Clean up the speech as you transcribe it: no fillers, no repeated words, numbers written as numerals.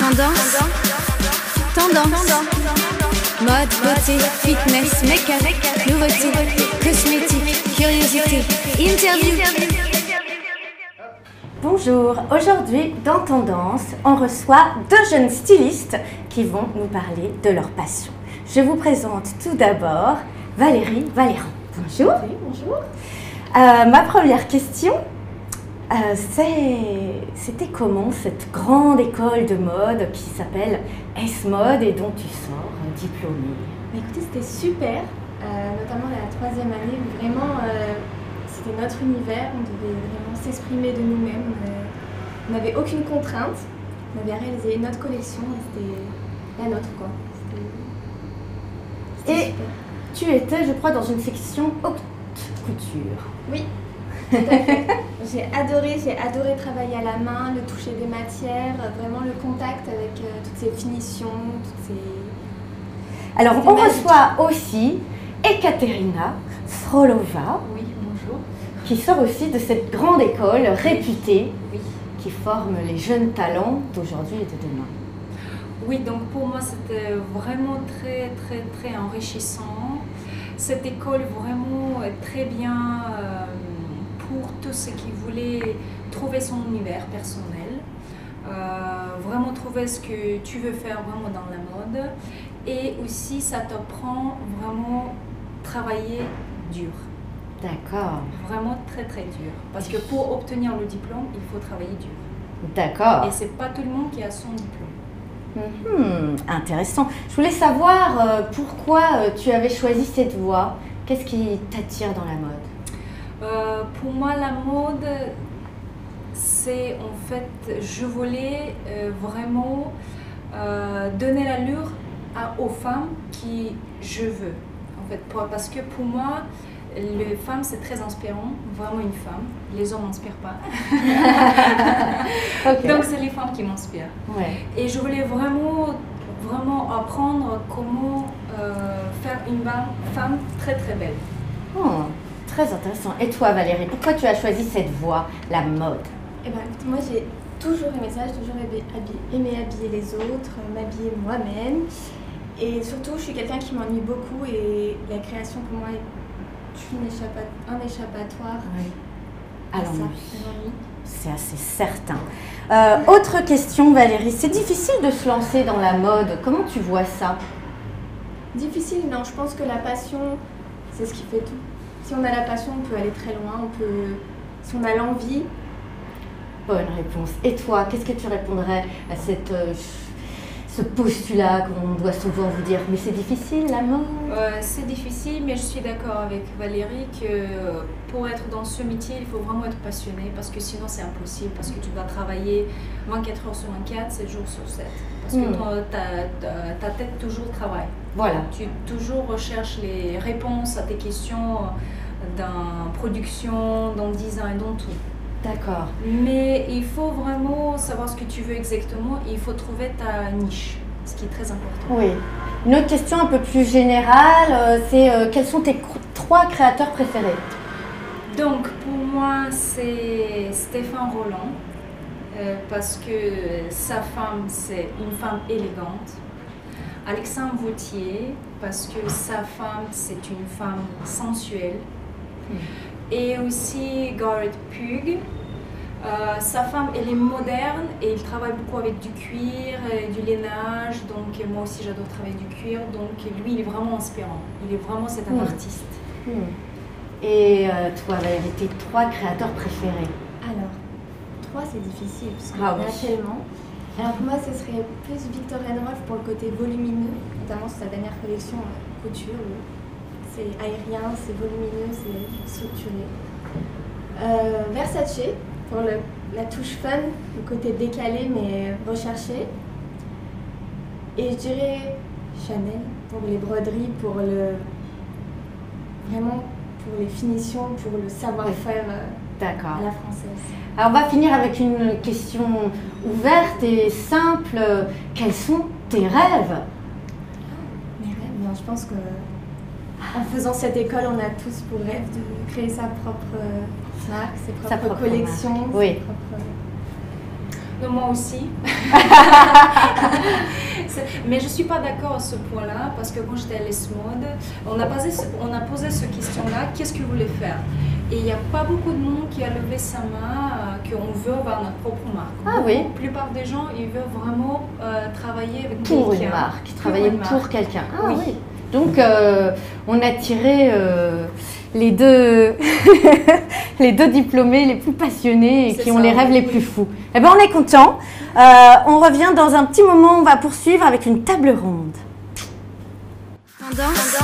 Tendance. Tendance. Mode, beauté, fitness, make-up, nouveauté, cosmétique, curiosité, interview. Bonjour, aujourd'hui dans Tendance, on reçoit deux jeunes stylistes qui vont nous parler de leur passion. Je vous présente tout d'abord Valérie Valéran. Bonjour. Oui, bonjour. Ma première question, c'était comment cette grande école de mode qui s'appelle S-Mode et dont tu sors diplômée? Écoutez, c'était super, notamment la troisième année où vraiment c'était notre univers, on devait vraiment s'exprimer de nous-mêmes, on n'avait aucune contrainte, on avait réalisé notre collection, c'était la nôtre quoi. C'était Et super. tu étais, je crois, dans une section haute couture. Oui, tout à fait. J'ai adoré travailler à la main, le toucher des matières, vraiment le contact avec toutes ces finitions, toutes ces... Alors, C'était on magique. reçoit aussi Ekaterina Frolova, Oui, bonjour. qui sort aussi de cette grande école réputée Oui. qui forme les jeunes talents d'aujourd'hui et de demain. Oui, donc pour moi c'était vraiment très enrichissant. Cette école vraiment très bien pour tous ceux qui voulaient trouver son univers personnel, vraiment trouver ce que tu veux faire vraiment dans la mode, et aussi ça t'apprend vraiment travailler dur. D'accord, Vraiment très dur. Parce que pour obtenir le diplôme, il faut travailler dur. d'accord. Et c'est pas tout le monde qui a son diplôme. Intéressant. Je voulais savoir pourquoi tu avais choisi cette voie. Qu'est-ce qui t'attire dans la mode? Pour moi, la mode, c'est en fait, je voulais vraiment donner l'allure aux femmes qui je veux. En fait, parce que pour moi, les femmes, c'est très inspirant, vraiment une femme. Les hommes n'inspirent pas. Ok. Donc, c'est les femmes qui m'inspirent. Ouais. Et je voulais vraiment apprendre comment faire une femme très belle. Oh, très intéressant. Et toi, Valérie, pourquoi tu as choisi cette voie, la mode? Eh ben, écoute, moi j'ai toujours aimé ça, j'ai toujours aimé habiller les autres, m'habiller moi-même. Et surtout, je suis quelqu'un qui m'ennuie beaucoup et la création pour moi est un échappatoire Oui. à Alors, ça, oui. à l'ennui. C'est assez certain. Autre question, Valérie. C'est difficile de se lancer dans la mode. Comment tu vois ça? Difficile, non, je pense que la passion, c'est ce qui fait tout. Si on a la passion, on peut aller très loin, si on a l'envie. Bonne réponse. Et toi, qu'est-ce que tu répondrais à ce postulat qu'on doit souvent vous dire? Mais c'est difficile, la mode? C'est difficile, mais je suis d'accord avec Valérie que pour être dans ce métier, il faut vraiment être passionné parce que sinon c'est impossible, parce que tu dois travailler 24 heures sur 24, 7 jours sur 7. Parce que ta tête toujours travaille. Voilà. Tu toujours recherches les réponses à tes questions dans production, dans le design, dans tout. D'accord. Mais il faut vraiment savoir ce que tu veux exactement et il faut trouver ta niche, ce qui est très important. Oui. Une autre question un peu plus générale, c'est quels sont tes trois créateurs préférés? Donc pour moi c'est Stéphane Rolland parce que sa femme c'est une femme élégante. Alexandre Vauthier parce que sa femme c'est une femme sensuelle. Et aussi Garrett Pugh. Sa femme, elle est moderne et il travaille beaucoup avec du cuir, du lainage. Donc moi aussi j'adore travailler du cuir. Donc lui, il est vraiment inspirant. C'est un artiste. Et toi, Valérie, tes trois créateurs préférés? Alors, 3 c'est difficile parce qu'il y Ah en a oui. tellement. Alors pour moi, ce serait plus Victorian Rolf pour le côté volumineux, notamment sur sa dernière collection couture. C'est aérien, c'est volumineux, c'est structuré. Versace pour la touche fun, le côté décalé mais recherché. Et je dirais Chanel pour les broderies, vraiment pour les finitions, pour le savoir-faire D'accord. à la française. Alors, on va finir avec une question ouverte et simple. Quels sont tes rêves? Mes rêves, non, je pense que en faisant cette école, on a tous pour rêve de créer sa propre marque, ses propres propre collections, marque. Oui. ses propres... Non, moi aussi. Mais je ne suis pas d'accord à ce point-là parce que quand j'étais à l'ESMOD, on a posé cette question-là, qu'est-ce que vous voulez faire? Et il n'y a pas beaucoup de monde qui a levé sa main qu'on veut avoir notre propre marque. Ah oui. La plupart des gens, ils veulent vraiment travailler avec pour quelqu'un. Une marque, travailler pour quelqu'un. Ah oui. Oui. Donc, on a tiré les deux les deux diplômés les plus passionnés et qui ont les rêves les plus fous. Eh bien, on est content. On revient dans un petit moment. On va poursuivre avec une table ronde. Tendance.